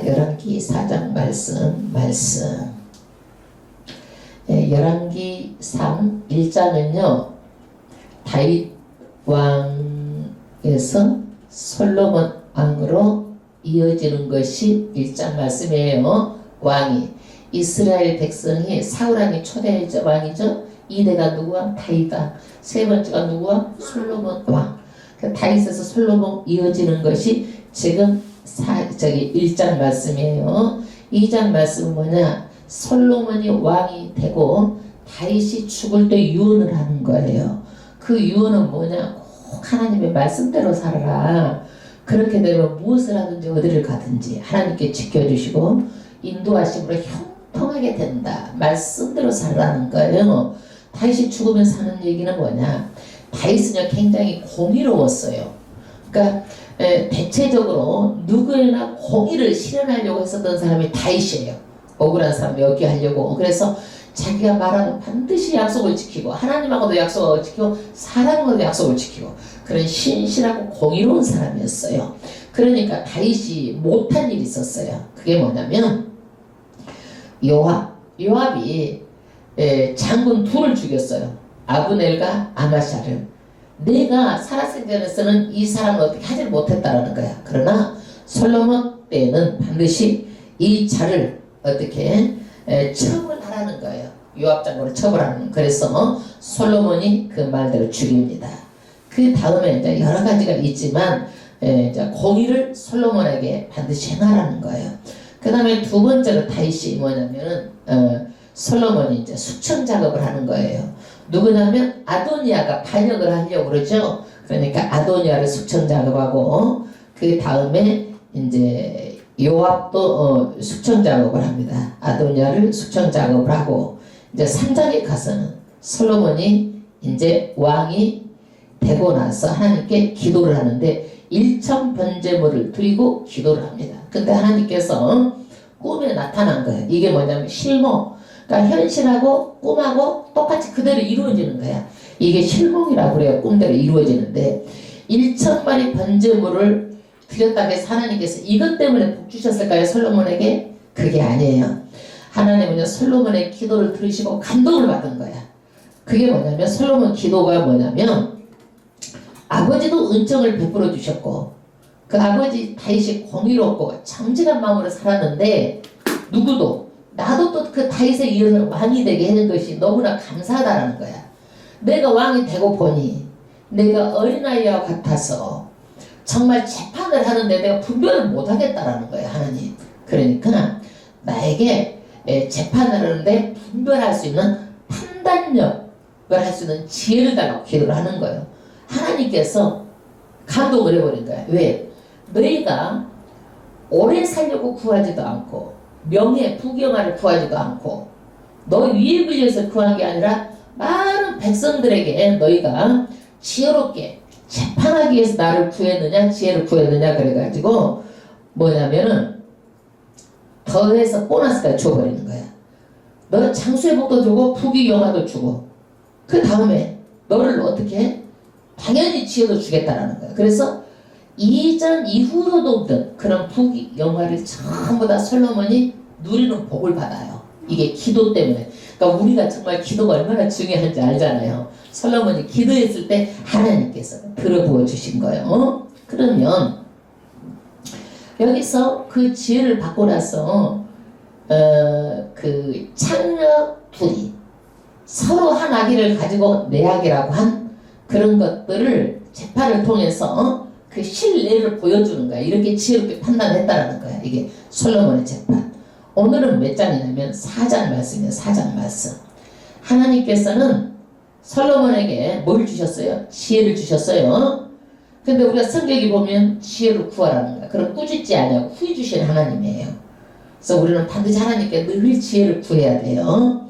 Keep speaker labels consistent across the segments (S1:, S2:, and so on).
S1: 열왕기 4장 말씀. 열왕기상 1장은요 다윗 왕에서 솔로몬 왕으로 이어지는 것이 1장 말씀이에요. 왕이 이스라엘 백성이 사울 왕이 초대 왕이죠. 2대가 누구와? 다윗왕. 세 번째가 누구와? 솔로몬 왕. 다윗에서 솔로몬 이어지는 것이 지금 1장 말씀이에요. 2장 말씀은 뭐냐? 솔로몬이 왕이 되고 다윗이 죽을 때 유언을 하는 거예요. 그 유언은 뭐냐? 꼭 하나님의 말씀대로 살아라. 그렇게 되면 무엇을 하든지 어디를 가든지 하나님께 지켜주시고 인도하심으로 형통하게 된다. 말씀대로 살라는 거예요. 다윗이 죽으면 사는 얘기는 뭐냐? 다윗은요 굉장히 공의로웠어요. 그러니까 대체적으로 누구에나 공의를 실현하려고 했었던 사람이 다윗이에요. 억울한 사람 여기 하려고. 그래서 자기가 말하는 반드시 약속을 지키고 하나님하고도 약속을 지키고 사람하고도 약속을 지키고 그런 신실하고 공의로운 사람이었어요. 그러니까 다윗이 못한 일이 있었어요. 그게 뭐냐면 요압이 장군 둘을 죽였어요. 아브넬과 아마샤를. 내가 살았을 때에서는 이 사람을 어떻게 하지 못했다라는 거야. 그러나 솔로몬 때는 반드시 이 자를 어떻게 처벌하라는 거예요. 요압 장군을 처벌하는. 그래서 솔로몬이 그 말대로 죽입니다. 그 다음에 이제 여러 가지가 있지만 이제 공의를 솔로몬에게 반드시 행하라는 거예요. 그 다음에 두 번째로 다윗이 뭐냐면은 솔로몬이 이제 숙청 작업을 하는 거예요. 누구냐면 아도니아가 반역을 하려고 그러죠. 그러니까 아도니아를 숙청 작업하고 그 다음에 이제 요압도 숙청 작업을 합니다. 아도니아를 숙청 작업을 하고 이제 3장에 가서는 솔로몬이 이제 왕이 되고 나서 하나님께 기도를 하는데 일천 번제물을 드리고 기도를 합니다. 근데 하나님께서 꿈에 나타난 거예요. 이게 뭐냐면 실몽. 그러니까 현실하고 꿈하고 똑같이 그대로 이루어지는 거야. 이게 실몽이라고 그래요. 꿈대로 이루어지는데 1천마리 번제물을 드렸다고 해서 하나님께서 이것 때문에 복 주셨을까요? 솔로몬에게? 그게 아니에요. 하나님은요 솔로몬의 기도를 들으시고 감동을 받은 거야. 그게 뭐냐면 솔로몬 기도가 뭐냐면 아버지도 은총을 베풀어 주셨고 그 아버지 다윗이 공의롭고 정직한 마음으로 살았는데 누구도 나도 또 그 다윗에 이어서 왕이 되게 하는 것이 너무나 감사하다는 거야. 내가 왕이 되고 보니 내가 어린아이와 같아서 정말 재판을 하는데 내가 분별을 못하겠다라는 거야 하나님. 그러니까 나에게 재판을 하는데 분별할 수 있는 판단력을 할 수 있는 지혜를 달라고 기도를 하는 거예요. 하나님께서 감동을 해버린 거야. 왜? 너희가 오래 살려고 구하지도 않고 명예, 부경화를 구하지도 않고 너 위에 빌려서 구한 게 아니라 많은 백성들에게 너희가 지혜롭게 재판하기 위해서 나를 구했느냐 지혜를 구했느냐 그래가지고 뭐냐면은 더해서 보너스까지 줘버리는 거야. 너 장수회복도 주고 부귀영화도 주고 그 다음에 너를 어떻게 해? 당연히 지혜도 주겠다라는 거야. 그래서 이전 이후로도 없던 그런 부귀영화를 전부 다 솔로몬이 누리는 복을 받아요. 이게 기도 때문에. 그러니까 우리가 정말 기도가 얼마나 중요한지 알잖아요. 솔로몬이 기도했을 때 하나님께서 들어부어 주신 거예요. 그러면 여기서 그 지혜를 받고 나서 그 창녀 둘이 서로 한 아기를 가지고 내 아기라고 한 그런 것들을 재판을 통해서 그 신뢰를 보여주는 거야. 이렇게 지혜롭게 판단했다라는 거야. 이게 솔로몬의 재판. 오늘은 몇 장이냐면 4장 말씀이에요. 4장 말씀. 하나님께서는 솔로몬에게 뭘 주셨어요? 지혜를 주셨어요. 근데 우리가 성경에 보면 지혜를 구하라는 거야. 그럼 꾸짖지 않냐고 후히 주신 하나님이에요. 그래서 우리는 반드시 하나님께 늘 지혜를 구해야 돼요.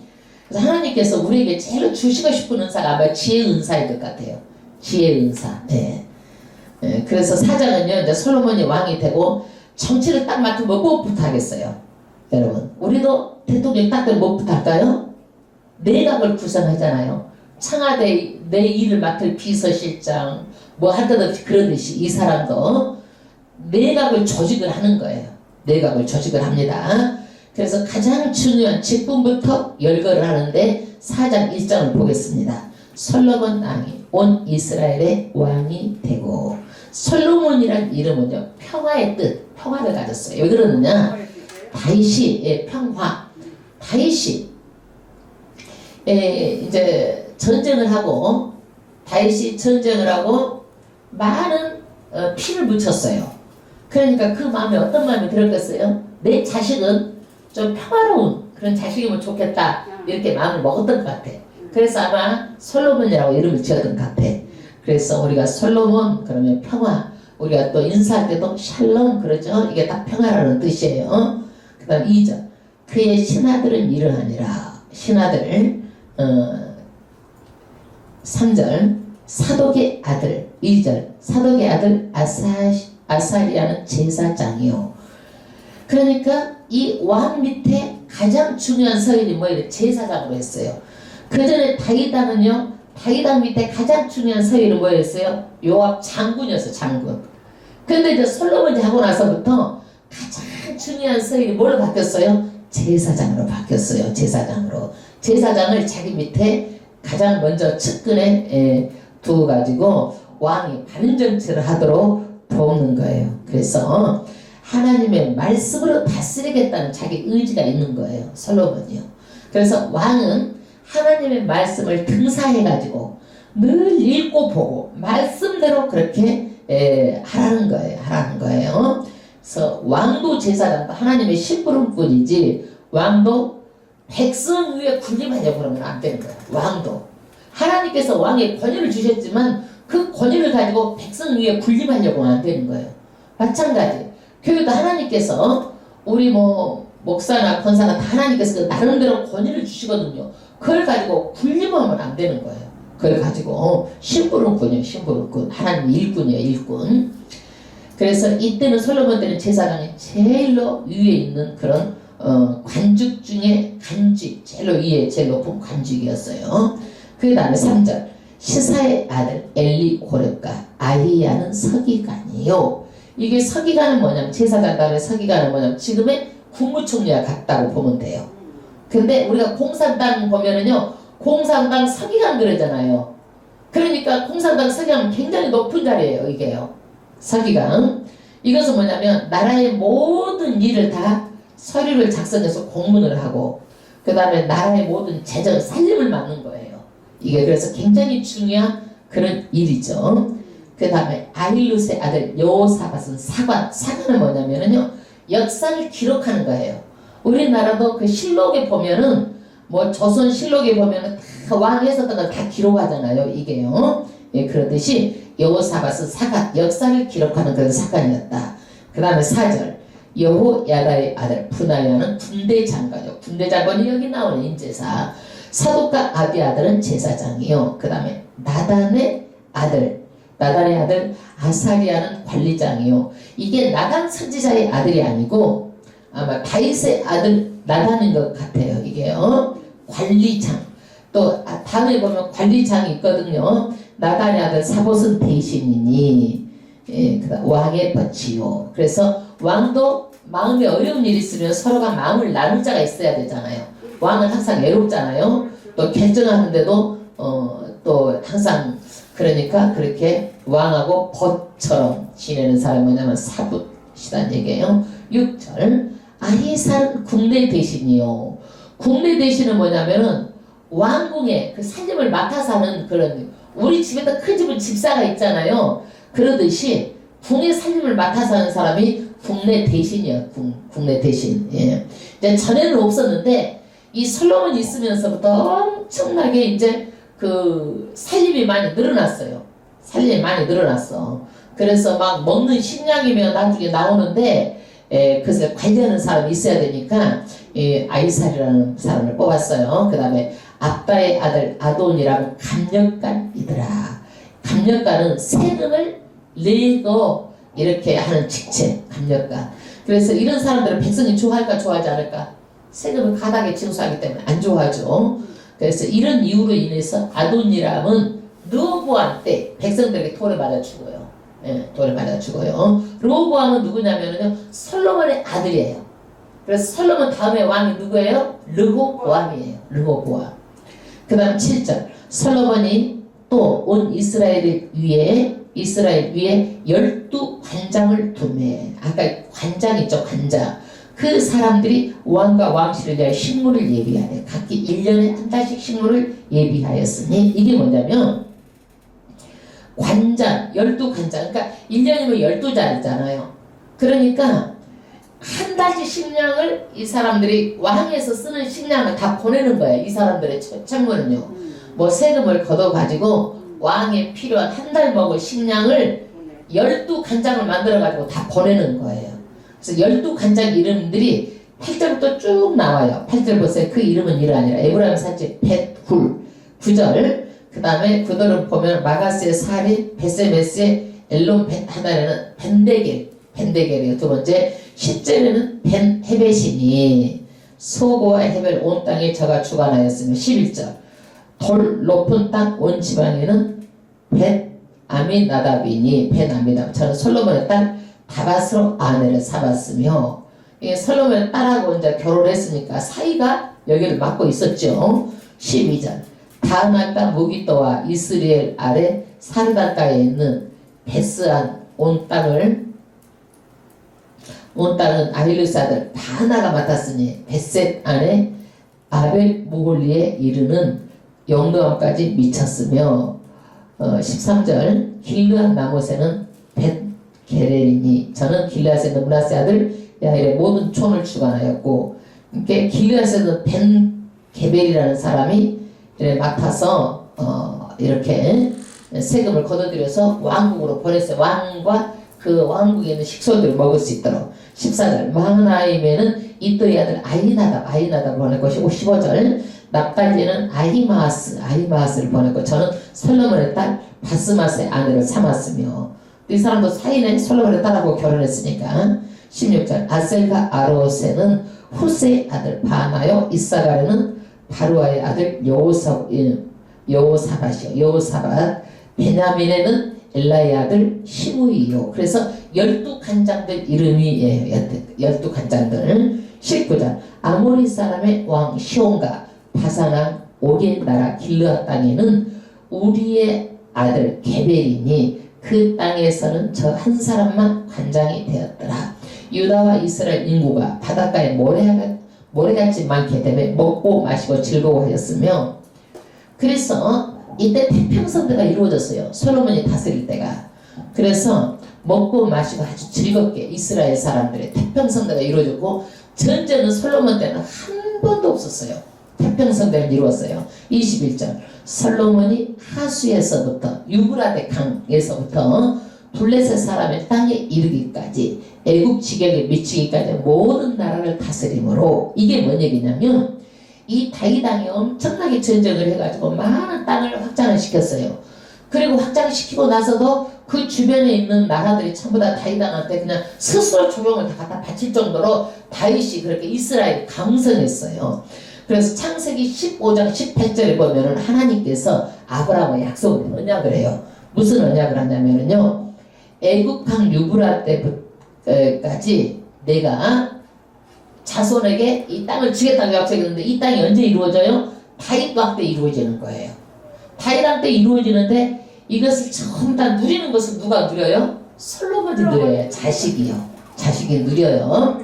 S1: 그래서 하나님께서 우리에게 제일 주시고 싶은 은사가 아마 지혜 은사일 것 같아요. 지혜 은사. 네. 그래서 4장은요 이제 솔로몬이 왕이 되고 정치를 딱 맡으면 무엇부터 하겠어요? 여러분 우리도 대통령 딱 되면 무엇부터 할까요? 내각을 구성하잖아요. 청와대 내 일을 맡을 비서실장 뭐 할 것 없이 그러듯이 이 사람도 내각을 조직을 하는 거예요. 내각을 조직을 합니다. 그래서 가장 중요한 직분부터 열거를 하는데 4장 1장을 보겠습니다. 솔로몬 왕이 온 이스라엘의 왕이 되고, 솔로몬이란 이름은요 평화의 뜻, 평화를 가졌어요. 왜 그러느냐, 다윗이 평화, 다윗이 이제 전쟁을 하고, 다윗이 전쟁을 하고 많은 피를 묻혔어요. 그러니까 그 마음에 어떤 마음이 들었겠어요? 내 자식은 좀 평화로운 그런 자식이면 좋겠다, 이렇게 마음을 먹었던 것 같아. 그래서 아마 솔로몬이라고 이름을 지었던 것 같아. 그래서 우리가 솔로몬 그러면 평화, 우리가 또 인사할 때도 샬롬 그러죠. 이게 딱 평화라는 뜻이에요. 그 다음 2절, 그의 신하들은 이러하니라. 신하들 3절, 사독의 아들. 2절, 사독의 아들 아사리아는 제사장이요. 그러니까 이 왕 밑에 가장 중요한 서열이 뭐예요? 제사장으로 했어요. 그 전에 다윗왕은요, 다윗왕 밑에 가장 중요한 서열이 뭐였어요? 요압 장군이었어요. 장군. 그런데 이제 솔로몬이 하고 나서부터 가장 중요한 서열이 뭘로 바뀌었어요? 제사장으로 바뀌었어요. 제사장으로. 제사장을 자기 밑에 가장 먼저 측근에 두어가지고 왕이 반전체를 하도록 돕는 거예요. 그래서 하나님의 말씀으로 다스리겠다는 자기 의지가 있는 거예요. 솔로몬이요. 그래서 왕은 하나님의 말씀을 등사해가지고 늘 읽고 보고 말씀대로 그렇게 하라는 거예요. 하라는 거예요. 그래서 왕도 제사장도 하나님의 심부름꾼이지, 왕도 백성 위에 군림하려고 그러면 안 되는 거예요. 왕도 하나님께서 왕의 권위를 주셨지만 그 권위를 가지고 백성 위에 군림하려고 안 되는 거예요. 마찬가지 교회도 하나님께서 우리 목사나 권사나 다 하나님께서 나름대로 권위를 주시거든요. 그걸 가지고 군림하면 안 되는 거예요. 그걸 가지고 심부름꾼이에요. 심부름꾼. 하나님 일꾼이에요. 일꾼. 그래서 이때는 솔로몬 때는 제사장이 제일로 위에 있는 그런 관직 중에 간직, 제일로 위에 제일 높은 관직이었어요. 그 다음에 3절, 시사의 아들 엘리 호렙과 아히야는 서기관이요. 이게 서기관은 뭐냐면, 제사장 다음에 서기관은 뭐냐면 지금의 국무총리와 같다고 보면 돼요. 근데 우리가 공산당 보면은요, 공산당 서기관 그러잖아요. 그러니까 공산당 서기관은 굉장히 높은 자리예요. 이게요, 서기관. 이것은 뭐냐면 나라의 모든 일을 다 서류를 작성해서 공문을 하고, 그 다음에 나라의 모든 재정 살림을 맡는 거예요. 이게 그래서 굉장히 중요한 그런 일이죠. 그 다음에 아힐룻의 아들 여호사밧은 사관. 사관은 뭐냐면은요, 역사를 기록하는 거예요. 우리나라도 그 실록에 보면은 조선 실록에 보면은 다 왕이 했었던 걸 다 기록하잖아요. 이게요. 예, 그렇듯이 여호사밧은 사관, 역사를 기록하는 그런 사관이었다. 그 다음에 4절, 여호야다의 아들 분하야는 군대장관이요. 군대장관이 여기 나오는 인제사. 사독과 아비아들은 제사장이요. 그 다음에 나단의 아들 아사리아는 관리장이요. 이게 나단 선지자의 아들이 아니고 아마 다윗의 아들 나단인 것 같아요. 이게요. 관리장. 또 다음에 보면 관리장이 있거든요. 나단의 아들 사봇은 대신이니, 그다음 왕의 벗이요. 그래서 왕도 마음에 어려운 일이 있으면 서로가 마음을 나눌 자가 있어야 되잖아요. 왕은 항상 외롭잖아요. 또 결정하는데도 또 항상, 그러니까 그렇게 왕하고 벗처럼 지내는 사람이 뭐냐면 사붓이란 얘기예요. 6절, 아히살은 국내 대신이요. 국내 대신은 뭐냐면은 왕궁에 그 살림을 맡아서 하는 그런, 우리 집에도 큰 집은 집사가 있잖아요. 그러듯이 궁의 살림을 맡아서 하는 사람이 국내 대신이요. 국내 대신. 예. 이제 전에는 없었는데 이 솔로몬이 있으면서부터 엄청나게 이제 그 살림이 많이 늘어났어요. 살림이 많이 늘어났어. 그래서 막 먹는 식량이면 나중에 나오는데, 그것을 관리하는 사람이 있어야 되니까 아이살이라는 사람을 뽑았어요. 그 다음에 압다의 아들 아돈이라고 감력관이더라. 감력관은 세금을 내고 이렇게 하는 직책, 감력관. 그래서 이런 사람들은 백성이 좋아할까 좋아하지 않을까? 세금을 가닥에 징수하기 때문에 안 좋아하죠. 그래서 이런 이유로 인해서 아돈이람은 느보한 때 백성들에게 토를 맞아 죽어요. 돌을 맞아 죽어요. 로보암은 누구냐면요, 솔로몬의 아들이에요. 그래서 솔로몬 다음에 왕이 누구예요? 르호보암이에요. 르호보암. 그 다음 7절. 솔로몬이 또 온 이스라엘 위에 12관장을 두매. 아까 관장 있죠, 관장. 그 사람들이 왕과 왕실을 위하여 식물을 예비하되 각기 1년에 한 달씩 식물을 예비하였으니, 이게 뭐냐면 관장, 12관장, 그러니까 1년이면 12자리잖아요. 그러니까 한 달씩 식량을 이 사람들이 왕에서 쓰는 식량을 다 보내는 거예요. 이 사람들의 책무는요. 뭐 세금을 걷어가지고 왕에 필요한 한 달 먹을 식량을 12관장을 만들어가지고 다 보내는 거예요. 그래서 12관장 이름들이 8절부터 쭉 나와요. 8절 보세요. 그 이름은 이러하니라. 에브라임 산지 벳훌. 9절. 그 다음에 그들은 보면 마가스의 사립, 베세메스의 엘론 하나에는 벤데겔이에요. 두 번째 10절에는 벤헤벳이니 소고와 헤벨 온 땅에 저가 주관하였으며, 11절 돌 높은 땅 온 지방에는 벳아미나답이니 저는 솔로몬의 딸 다밧으로 아내를 삼았으며, 솔로몬의 딸하고 이제 결혼했으니까 사이가 여기를 맡고 있었죠. 12절 다음날 땅 무기또와 이스라엘 아래 사르단가에 있는 베스안 온 땅은 아힐루스 아들 바나가 맡았으니 벳셋 안에 아벨 무홀리에 이르는 영노암까지 미쳤으며, 13절 길르앗 나못에는 벳게렐이니 저는 길르앗에 있는 므낫세 아들 야일의 모든 촌을 주관하였고, 이렇게 길르앗에는 벤게벨이라는 사람이 맡아서 이렇게 세금을 걷어들여서 왕국으로 보냈어요. 왕과 그 왕국에 있는 식솔들을 먹을 수 있도록. 14절 마하나임에는 이또의 아들 아히나답을 보냈고, 15절 납달리는 아히마아스를 보냈고 저는 솔로몬의 딸 바스맛의 아내를 삼았으며, 이 사람도 사이는 솔로몬의 딸하고 결혼했으니까. 16절 아셀과 아로세는 후세의 아들 바나요, 이사가르는 바루아의 아들 여호사밧, 베냐민에는 엘라의 아들 시므이요. 그래서 12관장들 이름이에요. 12관장들. 19절 아모리 사람의 왕 시온과 바산왕 옥의 나라 길르앗 땅에는 우리의 아들 게벨이니 그 땅에서는 저 한 사람만 관장이 되었더라. 유다와 이스라엘 인구가 바닷가에 모래같이 많기 때문에 먹고 마시고 즐거워하였으며, 그래서 이때 태평성대가 이루어졌어요. 솔로몬이 다스릴 때가. 그래서 먹고 마시고 아주 즐겁게 이스라엘 사람들의 태평성대가 이루어졌고, 전쟁은 솔로몬 때는 한 번도 없었어요. 태평성대를 이루었어요. 21절 솔로몬이 하수에서부터 유브라데 강에서부터 블레셋 사람의 땅에 이르기까지 애국 지경에 미치기까지 모든 나라를 다스림으로, 이게 뭔 얘기냐면 이 다윗 왕이 엄청나게 전쟁을 해가지고 많은 땅을 확장을 시켰어요. 그리고 확장시키고 나서도 그 주변에 있는 나라들이 전부 다 다윗 왕한테 그냥 스스로 조경을 다 갖다 바칠 정도로 다윗이 그렇게 이스라엘이 강성했어요. 그래서 창세기 15장 18절에 보면은 하나님께서 아브라함과 약속을 언약을 해요. 무슨 언약을 하냐면요, 애국강 유브라 때까지 내가 자손에게 이 땅을 주겠다고 약속했는데, 이 땅이 언제 이루어져요? 다윗 왕 때 이루어지는 거예요. 다윗 왕 때 이루어지는데 이것을 전부 다 누리는 것은 누가 누려요? 솔로몬이 누려요. 자식이 누려요.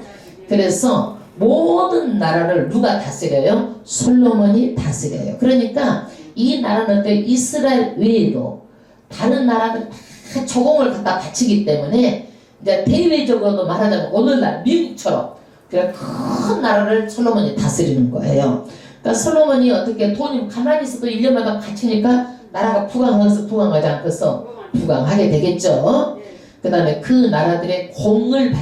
S1: 그래서 모든 나라를 누가 다스려요? 솔로몬이 다스려요. 그러니까 이 나라는 이스라엘 외에도 다른 나라들 다 조공을 갖다 바치기 때문에, 이제 대외적으로도 말하자면 오늘날 미국처럼 그냥 큰 나라를 솔로몬이 다스리는 거예요. 그러니까 솔로몬이 어떻게 돈이 가만히 있어도 1년마다 바치니까 나라가 부강하지 않겠어? 부강하게 되겠죠. 그 다음에 그 나라들의 조공을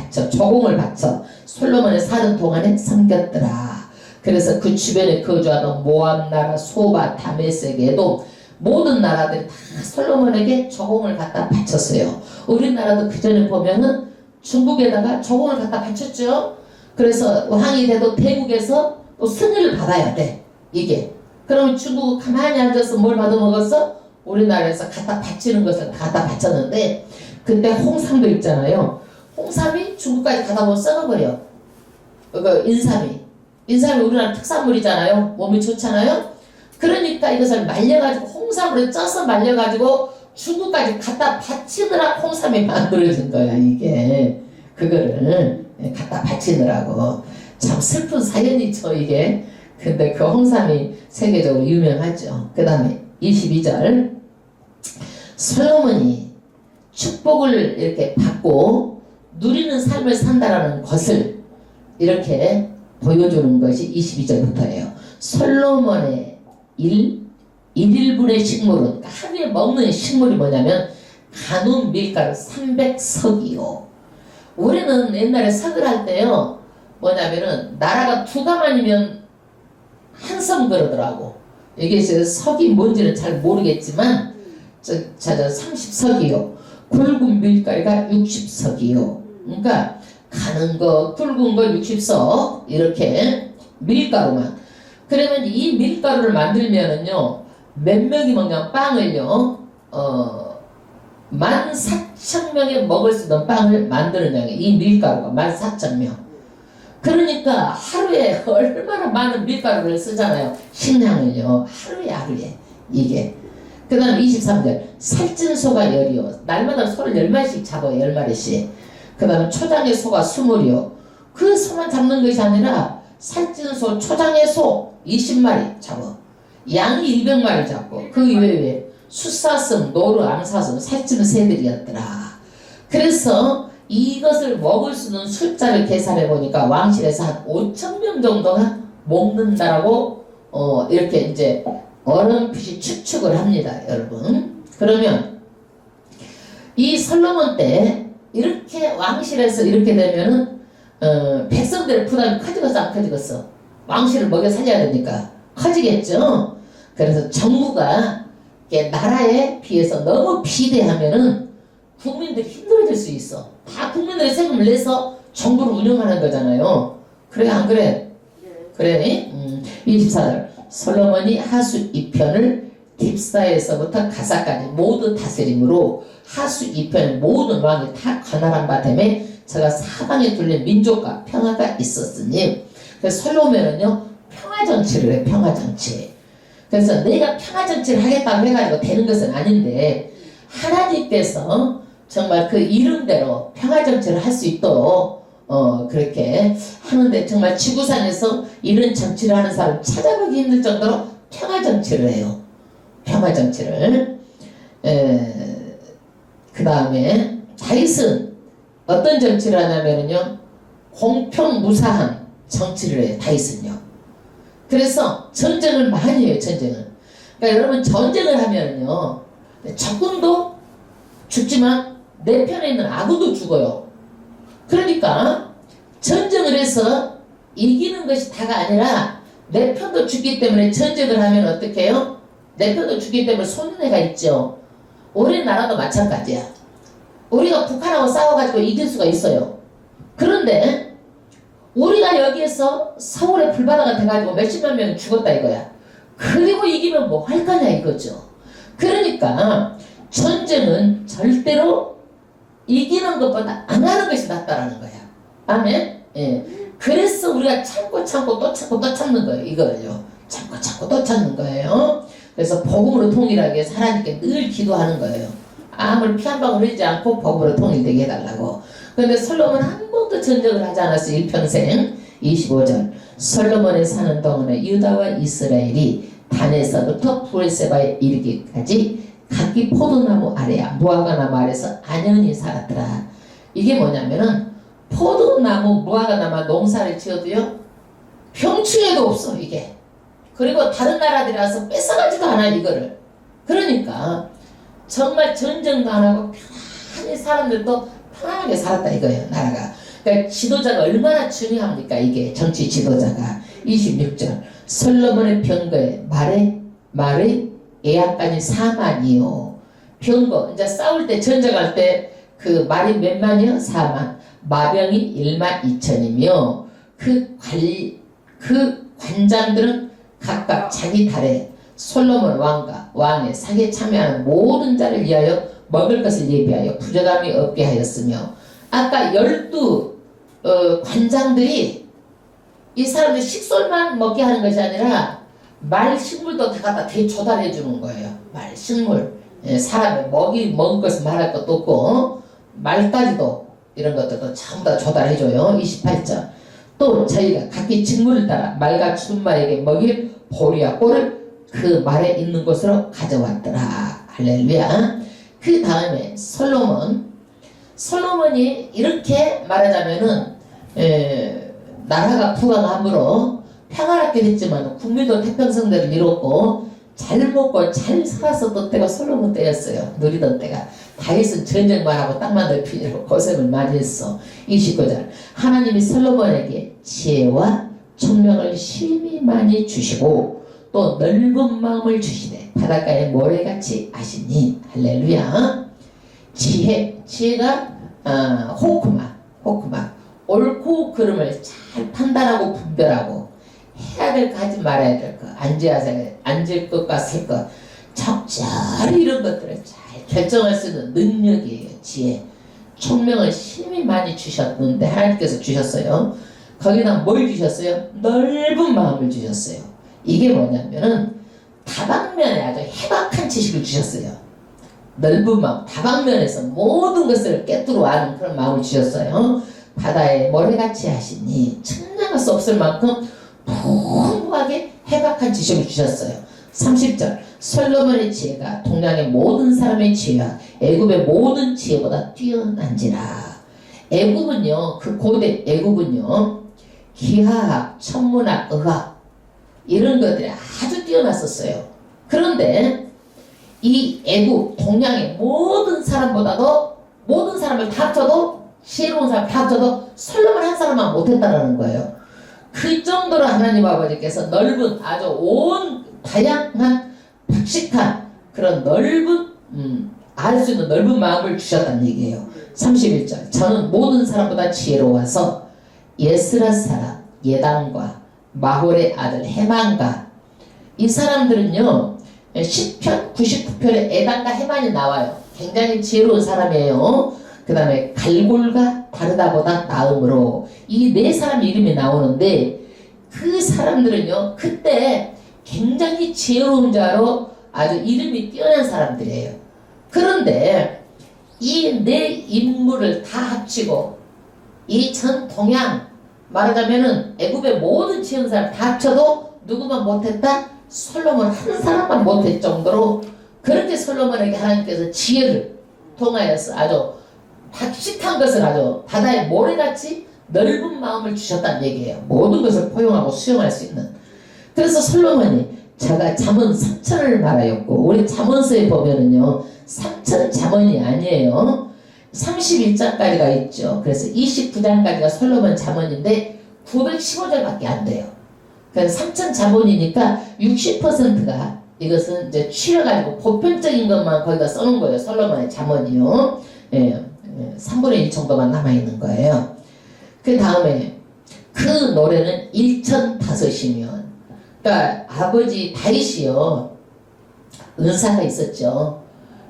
S1: 바쳐 솔로몬의 사는 동안에 섬겼더라. 그래서 그 주변에 거주하던 모압 나라, 소바, 다메섹에도 모든 나라들이 다 솔로몬에게 조공을 갖다 바쳤어요. 우리나라도 그 전에 보면은 중국에다가 조공을 갖다 바쳤죠. 그래서 왕이 돼도 대국에서 또 승인을 받아야 돼. 이게. 그러면 중국 가만히 앉아서 뭘 받아먹었어? 우리나라에서 갖다 바치는 것을 갖다 바쳤는데, 근데 홍삼도 있잖아요. 홍삼이 중국까지 가다 보면 썩어버려. 인삼이 우리나라 특산물이잖아요. 몸이 좋잖아요. 그러니까 이것을 말려가지고 홍삼으로 쪄서 말려가지고 중국까지 갖다 바치느라 홍삼이 만들어진 거야. 이게 그거를 갖다 바치느라고. 참 슬픈 사연이죠 이게. 근데 그 홍삼이 세계적으로 유명하죠. 그 다음에 22절 솔로몬이 축복을 이렇게 받고 누리는 삶을 산다라는 것을 이렇게 보여주는 것이 22절부터예요. 솔로몬의 1일분의 식물은, 그러니까 하루에 먹는 식물이 뭐냐면 간운 밀가루 300석이요. 우리는 옛날에 석을 할 때요 뭐냐면은 나라가 두 가만이면 한 석 그러더라고. 이게 석이 뭔지는 잘 모르겠지만 30석이요. 굵은 밀가루가 60석이요. 그러니까 가는 거 굵은 거 60석 이렇게 밀가루만. 그러면 이 밀가루를 만들면은요 몇 명이 먹냐 빵을요 14,000명이 먹을 수 있는 빵을 만드는 양이 이 밀가루가 14,000명. 그러니까 하루에 얼마나 많은 밀가루를 쓰잖아요. 식량을요. 하루에 이게. 그 다음 23절 살찐 소가 10이요. 날마다 소를 10마리씩 잡아요. 10마리씩. 그 다음 초장의 소가 20이요. 그 소만 잡는 것이 아니라 살찐 소, 초장의 소 20마리 잡아. 양이 200마리 잡고 그 이외에 숫사슴, 노루, 암사슴, 살찌는 새들이었더라. 그래서 이것을 먹을 수 있는 숫자를 계산해 보니까 왕실에서 한 5,000명 정도가 먹는다라고 이렇게 이제 어렴풋이 추측을 합니다, 여러분. 그러면 이 솔로몬 때 이렇게 왕실에서 이렇게 되면은 백성들의 부담이 커지겠어 안 커지겠어? 왕실을 먹여 살려야 되니까 커지겠죠. 그래서 정부가 나라에 비해서 너무 비대하면은 국민들이 힘들어질 수 있어. 다 국민들의 세금을 내서 정부를 운영하는 거잖아요. 그래 안 그래? 그래? 24절 솔로몬이 하수 2편을 딥사에서부터 가사까지 모두 다스림으로 하수 2편 모든 왕이 다 관할한 바 때문에 제가 사방에 둘린 민족과 평화가 있었으니. 그래서 솔로몬은요 평화정치를 해. 평화정치. 그래서 내가 평화정치를 하겠다고 해가지고 되는 것은 아닌데 하나님께서 정말 그 이름대로 평화정치를 할 수 있도록 그렇게 하는데 정말 지구상에서 이런 정치를 하는 사람 찾아보기 힘들 정도로 평화정치를 해요. 평화정치를. 그 다음에 다윗은 어떤 정치를 하냐면요 공평무사한 정치를 해요. 다윗은요. 그래서 전쟁을 많이 해요. 전쟁을. 그러니까 여러분 전쟁을 하면요 적군도 죽지만 내 편에 있는 아군도 죽어요. 그러니까 전쟁을 해서 이기는 것이 다가 아니라 내 편도 죽기 때문에 전쟁을 하면 어떻게 해요? 내 편도 죽기 때문에 손해가 있죠. 우리나라도 마찬가지야. 우리가 북한하고 싸워가지고 이길 수가 있어요. 그런데 우리가 여기에서 서울에 불바다가 돼가지고 몇십만 명이 죽었다 이거야. 그리고 이기면 뭐 할 거냐 이거죠. 그러니까 전쟁은 절대로 이기는 것보다 안 하는 것이 낫다라는 거야. 아멘? 예. 그래서 우리가 참고 또 참는 거예요. 이거를요. 참고 또 참는 거예요. 그래서 복음으로 통일하게 해서 하나님께 늘 기도하는 거예요. 아무리 피 한 방울 흘리지 않고 복음으로 통일되게 해달라고. 그런데 솔로몬은 한 번도 전쟁을 하지 않았어요. 일평생. 25절 솔로몬이 사는 동안에 유다와 이스라엘이 단에서부터 브엘세바에 이르기까지 각기 포도나무 아래야 무화과나무 아래서 안연히 살았더라. 이게 뭐냐면은 포도나무 무화과나무 농사를 지어도요 병충해도 없어 이게. 그리고 다른 나라들이 와서 뺏어가지도 않아 이거를. 그러니까 정말 전쟁도 안 하고 편안히 사람들도 편안하게 살았다 이거예요. 나라가. 그러니까 지도자가 얼마나 중요합니까 이게. 정치 지도자가. 26절 솔로몬의 병거에 말의 예약간이 4만이요. 병거 이제 싸울 때 전쟁할 때 그 말이 몇 만이요? 4만. 마병이 1만 2천이며 그 관장들은 각각 자기 달에 솔로몬 왕과 왕의 사기에 참여하는 모든 자를 위하여 먹을 것을 예비하여 부족함이 없게 하였으며 아까 12 관장들이 이 사람들 식솔만 먹게 하는 것이 아니라 말 식물도 다 갖다 대조달해 주는 거예요. 말 식물 사람의 먹을 것을 말할 것도 없고 말까지도 이런 것들도 전부 다 조달해줘요. 28절 또 저희가 각기 직무를 따라 말과 준마에게 먹일 보리와 꼴을 그 말에 있는 곳으로 가져왔더라. 할렐루야. 그 다음에 솔로몬이 이렇게 말하자면은 나라가 부강함으로 평화롭게 됐지만 국민도 태평성대를 이뤘고 잘 먹고 잘 살았었던 때가 솔로몬 때였어요. 누리던 때가. 다윗은 전쟁만 하고 땅만 넓히려고 고생을 많이 했어. 29절 하나님이 솔로몬에게 지혜와 총명을 심히 많이 주시고 또 넓은 마음을 주시되 바닷가의 모래같이 하시니 할렐루야. 지혜가 호크마 옳고 그름을 잘 판단하고 분별하고 해야 될 거 하지 말아야 될 거 앉을 것과 설 것 적절히 이런 것들을 잘 결정할 수 있는 능력이에요. 지혜 총명을 심히 많이 주셨는데 하나님께서 주셨어요. 거기다 뭘 주셨어요? 넓은 마음을 주셨어요. 이게 뭐냐면은 다방면에 아주 해박한 지식을 주셨어요. 넓은 마음 다방면에서 모든 것을 꿰뚫어 아는 그런 마음을 주셨어요. 바다에 모래같이 하시니 측량할 수 없을 만큼 풍부하게 해박한 지식을 주셨어요. 30절 솔로몬의 지혜가 동양의 모든 사람의 지혜와 애굽의 모든 지혜보다 뛰어난지라. 애굽은요, 그 고대 애굽은요 기하학, 천문학, 의학 이런 것들이 아주 뛰어났었어요. 그런데 이 애굽 동양의 모든 사람보다도 모든 사람을 다 합쳐도 지혜로운 사람 다 합쳐도 솔로몬 한 사람만 못했다는 거예요. 그 정도로 하나님 아버지께서 넓은 아주 온 다양한 박식한 그런 넓은 알 수 있는 넓은 마음을 주셨다는 얘기예요. 31절 저는 모든 사람보다 지혜로워서 예스라 사람 예단과 마홀의 아들 헤만과 이 사람들은요 시편 99편에 에단과 헤만이 나와요. 굉장히 지혜로운 사람이에요. 그 다음에 갈골과 다르다보다 나음으로 이 네 사람 이름이 나오는데 그 사람들은요 그때 굉장히 지혜로운 자로 아주 이름이 뛰어난 사람들이에요. 그런데 이 네 인물을 다 합치고 이 전 동양 말하자면은 애굽의 모든 지혜로운 사람 다 합쳐도 누구만 못했다? 솔로몬 한 사람만 못할 정도로 그렇게 솔로몬에게 하나님께서 지혜를 통하여서 아주 박식한 것을 아주 바다의 모래같이 넓은 마음을 주셨다는 얘기예요. 모든 것을 포용하고 수용할 수 있는. 그래서 솔로몬이 제가 잠언 3천을 말하였고 우리 잠언서에 보면은요 3천 잠언이 아니에요. 31장까지가 있죠. 그래서 29장까지가 솔로몬 잠언인데 915절밖에 안 돼요. 그래서 3천 잠언이니까 60%가 이것은 이제 추려가지고 보편적인 것만 거기다 써놓은 거예요. 솔로몬의 잠언이요. 3분의 1 정도만 남아있는 거예요. 그 다음에 그 노래는 1005이면 그러니까 아버지 다윗이요 은사가 있었죠.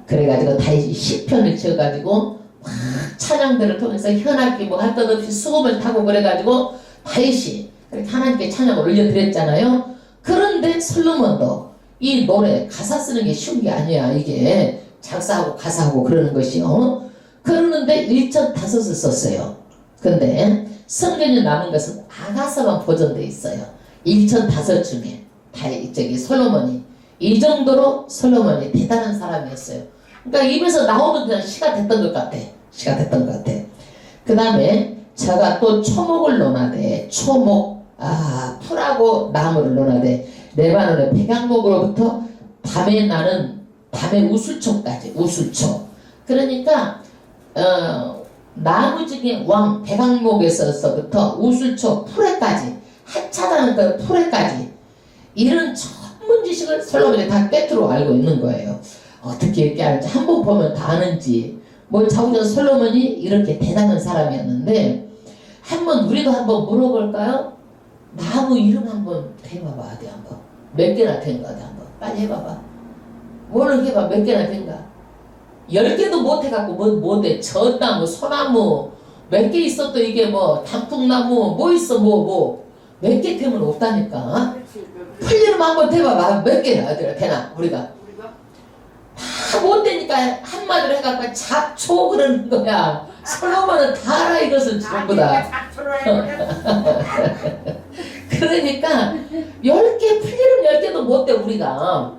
S1: 그래가지고 다윗이 시편을 지어가지고 막 찬양들을 통해서 현악기 뭐 할 것 없이 수금을 타고 그래가지고 다윗이 그렇게 하나님께 찬양을 올려드렸잖아요. 그런데 솔로몬도 이 노래 가사 쓰는 게 쉬운 게 아니야. 이게 작사하고 가사하고 그러는 것이요. 그러는데 1005을 썼어요. 근데 성경에 남은 것은 아가서만 보존되어 있어요. 1005 중에 솔로몬이 이 정도로 솔로몬이 대단한 사람이었어요. 그러니까 입에서 나오면 그냥 시가 됐던 것 같아. 그 다음에 제가 또 초목을 논하되 풀하고 나무를 논하되 레바논의 백향목으로부터 밤에 나는 밤의 우술초까지 우술초. 그러니까 나무 중에 왕 백향목에서부터 우술초 풀에까지 하찮은 그 풀에까지 이런 전문 지식을 솔로몬이 다 꿰뚫어 알고 있는 거예요. 어떻게 이렇게 하는지 한번 보면 다 아는지. 뭐 자우전 솔로몬이 이렇게 대단한 사람이었는데 한번 우리도 한번 물어볼까요? 나무 이름 한번 해봐봐. 어디 한번 몇 개나 된가 어디 한번 빨리 해봐봐. 뭐를 해봐 몇 개나 된가. 10개도 못 해갖고 뭐돼 젖나무 소나무 몇 개 있어도 이게 뭐 단풍나무 뭐 있어 뭐 몇 개 되면 없다니까. 풀리름 한번 대봐봐. 몇 개나 되나 우리가 다 못 되니까 한마디로 해갖고 잡초 그러는 거야. 솔로몬은 다 알아 이것을 전부 다. 그러니까 10개 풀리름 10개도 못 돼 우리가.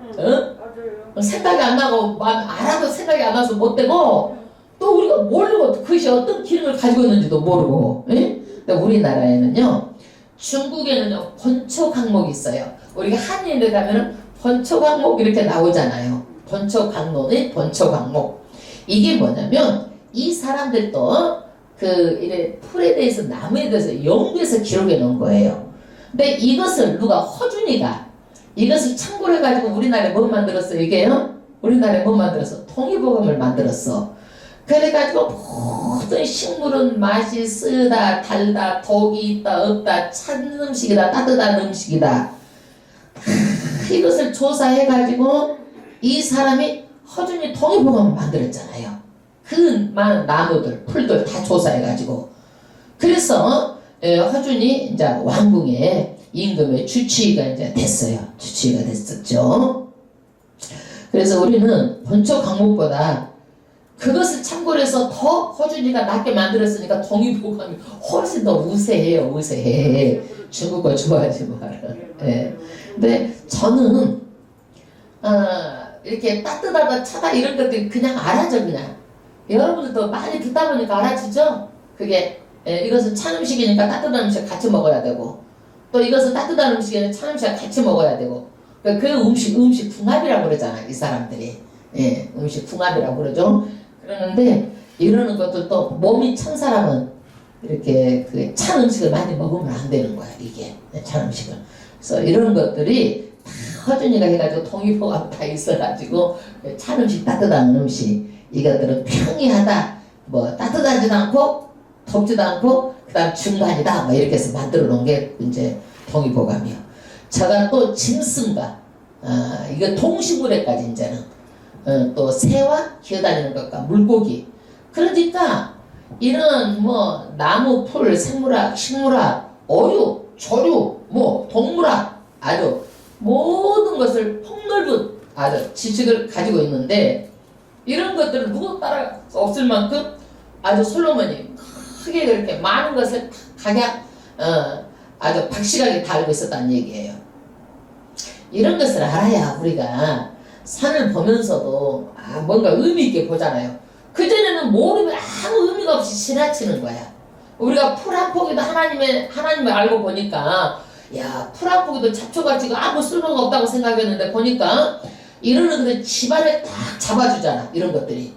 S1: 생각이 안 나고 알아도 생각이 안 나서 못 되고 또 우리가 모르고 그것이 어떤 기능을 가지고 있는지도 모르고. 근데 우리나라에는요 중국에는요 번초 강목이 있어요. 우리가 한인에 가면은 번초 강목 이렇게 나오잖아요. 번초 강론의 번초 강목. 이게 뭐냐면 이 사람들도 이래 풀에 대해서 나무에 대해서 연구해서 기록해 놓은 거예요. 근데 이것을 누가 허준이가 이것을 참고로 해가지고 우리나라에 뭐 만들었어 이게요? 우리나라에 뭐 만들었어? 통일보감을 만들었어. 그래가지고 모든 식물은 맛이 쓰다 달다 독이 있다 없다 찬 음식이다 따뜻한 음식이다 이것을 조사해가지고 이 사람이 허준이 통일보감을 만들었잖아요. 그 많은 나무들 풀들 다 조사해가지고 그래서 허준이 이제 왕궁의 임금의 주치의가 이제 됐어요. 주치의가 됐었죠. 그래서 우리는 번초 강목보다 그것을 참고로 해서 더 허준이가 낮게 만들었으니까 통일보감이 훨씬 더 우세해요. 우세해. 중국 거 좋아하지 마라. 예. 근데 저는 이렇게 따뜻하다 차다 이런 것들 그냥 알아죠. 그냥 여러분들도 많이 듣다 보니까 알아지죠. 그게 이것은 찬 음식이니까 따뜻한 음식 같이 먹어야 되고 또 이것은 따뜻한 음식이니까 찬 음식 같이 먹어야 되고 그 음식 궁합이라고 그러잖아요. 이 사람들이. 예, 음식 궁합이라고 그러죠. 그러는데 이러는 것들도 몸이 찬 사람은 이렇게 그 찬 음식을 많이 먹으면 안 되는 거야. 이게 찬 음식을. 그래서 이런 것들이 다 허준이가 해가지고 통일보감 다 있어가지고 찬 음식 따뜻한 음식 이것들은 평이하다 뭐 따뜻하지도 않고 덥지도 않고 그 다음 중간이다 뭐 이렇게 해서 만들어 놓은 게 이제 통일보감이요. 제가 또 짐승과 이거 동식물에까지 이제는 또 새와 기어다니는 것과 물고기 그러니까 이런 뭐 나무 풀 생물학 식물학 어류 조류 뭐 동물학 아주 모든 것을 폭넓은 아주 지식을 가지고 있는데 이런 것들을 누구 따라 없을 만큼 아주 솔로몬이 크게 그렇게 많은 것을 각약 아주 박식하게 다 알고 있었다는 얘기예요. 이런 것을 알아야 우리가 산을 보면서도 뭔가 의미 있게 보잖아요. 그전에는 모르면 아무 의미가 없이 지나치는 거야. 우리가 풀 한 포기도 하나님을 알고 보니까 야, 풀 한 포기도 잡초같이 아무 쓸모가 없다고 생각했는데 보니까 이러는 그 집안을 딱 잡아주잖아. 이런 것들이.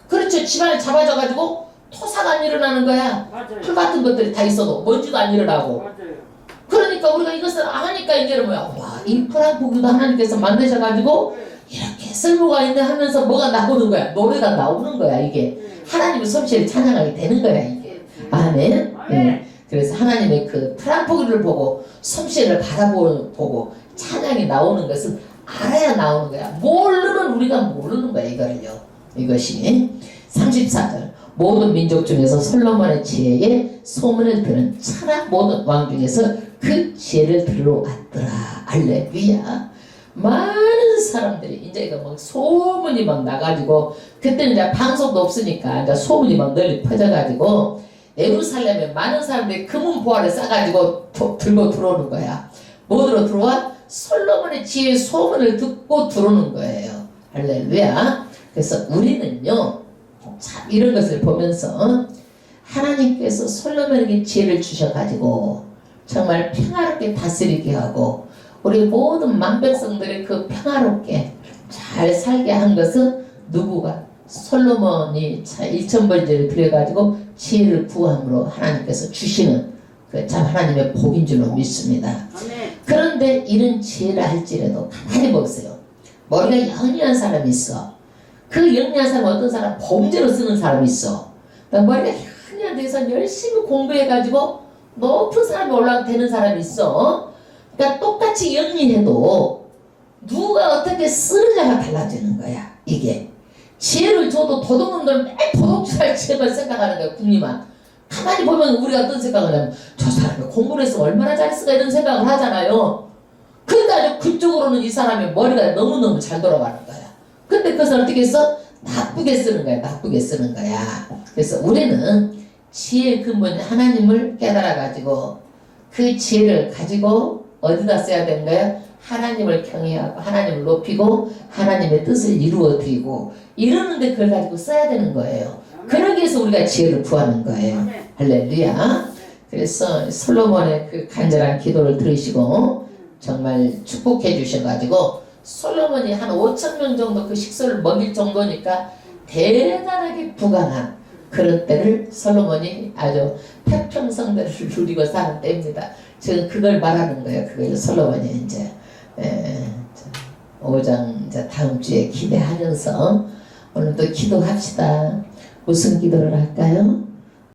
S1: 그렇죠. 집안을 잡아줘가지고 토사가 안 일어나는 거야.
S2: 맞아요.
S1: 풀 같은 것들이 다 있어도 먼지도 안 일어나고.
S2: 맞아요.
S1: 그러니까 우리가 이것을 아니까 이제는 뭐야. 와, 이 풀 한 포기도 하나님께서 만드셔가지고 이렇게 쓸모가 있네 하면서 뭐가 나오는 거야. 노래가 나오는 거야. 이게 하나님의 솜씨를 찬양하게 되는 거야. 이게. 아멘. 네. 그래서 하나님의 그 풀 한 포기를 보고 솜씨를 바라보고 찬양이 나오는 것은 알아야 나오는 거야. 모르면 우리가 모르는 거야. 이거를요. 이것이 34절 모든 민족 중에서 솔로몬의 지혜에 소문을 듣는 천하 모든 왕 중에서 그 지혜를 들으러 왔더라. 할렐루야. 많은 사람들이 이제 이거 막 소문이 막 나가지고 그때는 이제 방송도 없으니까 이제 소문이 막 널리 퍼져가지고 예루살렘에 많은 사람들이 금은 보화를 싸가지고 들고 들어오는 거야. 뭐로 들어와? 솔로몬의 지혜의 소문을 듣고 들어오는 거예요. 할렐루야. 그래서 우리는요 참 이런 것을 보면서 하나님께서 솔로몬에게 지혜를 주셔가지고 정말 평화롭게 다스리게 하고 우리 모든 만백성들이 그 평화롭게 잘 살게 한 것은 누구가? 솔로몬이 1000번제를 드려가지고 지혜를 구함으로 하나님께서 주시는 그 참 하나님의 복인 줄로 믿습니다. 그런데 이런 지혜를 할지라도 가만히 보세요. 머리가 영리한 사람이 있어. 그 영리한 사람 어떤 사람? 범죄로 쓰는 사람이 있어. 머리가 영리한 데서 열심히 공부해가지고 높은 사람이 올라가는 사람이 있어. 그러니까 똑같이 영리해도 누가 어떻게 쓰느냐가 달라지는 거야. 이게. 지혜를 줘도 도둑놈들은 맨 도둑질 지혜만 생각하는 거예요. 궁리만. 가만히 보면 우리가 어떤 생각을 하면 저 사람이 공부를 해서 얼마나 잘했을까 이런 생각을 하잖아요. 그러니까 그쪽으로는 이 사람의 머리가 너무너무 잘 돌아가는 거야. 근데 그것을 어떻게 했어? 나쁘게 쓰는 거야. 나쁘게 쓰는 거야. 그래서 우리는 지혜의 근본인 하나님을 깨달아가지고 그 지혜를 가지고 어디다 써야 되는 거야? 하나님을 경외하고 하나님을 높이고 하나님의 뜻을 이루어드리고 이러는데 그걸 가지고 써야 되는 거예요. 그러기 위해서 우리가 지혜를 구하는 거예요. 할렐루야. 그래서 솔로몬의 그 간절한 기도를 들으시고 정말 축복해 주셔가지고 솔로몬이 한 5,000명 정도 그 식소를 먹일 정도니까 대단하게 부강한 그런 때를 솔로몬이 아주 태평성대를 누리고 사는 때입니다. 지금 그걸 말하는 거예요. 그걸 솔로몬이 이제 5장 이제 다음 주에 기대하면서 오늘도 기도합시다. 무슨 기도를 할까요?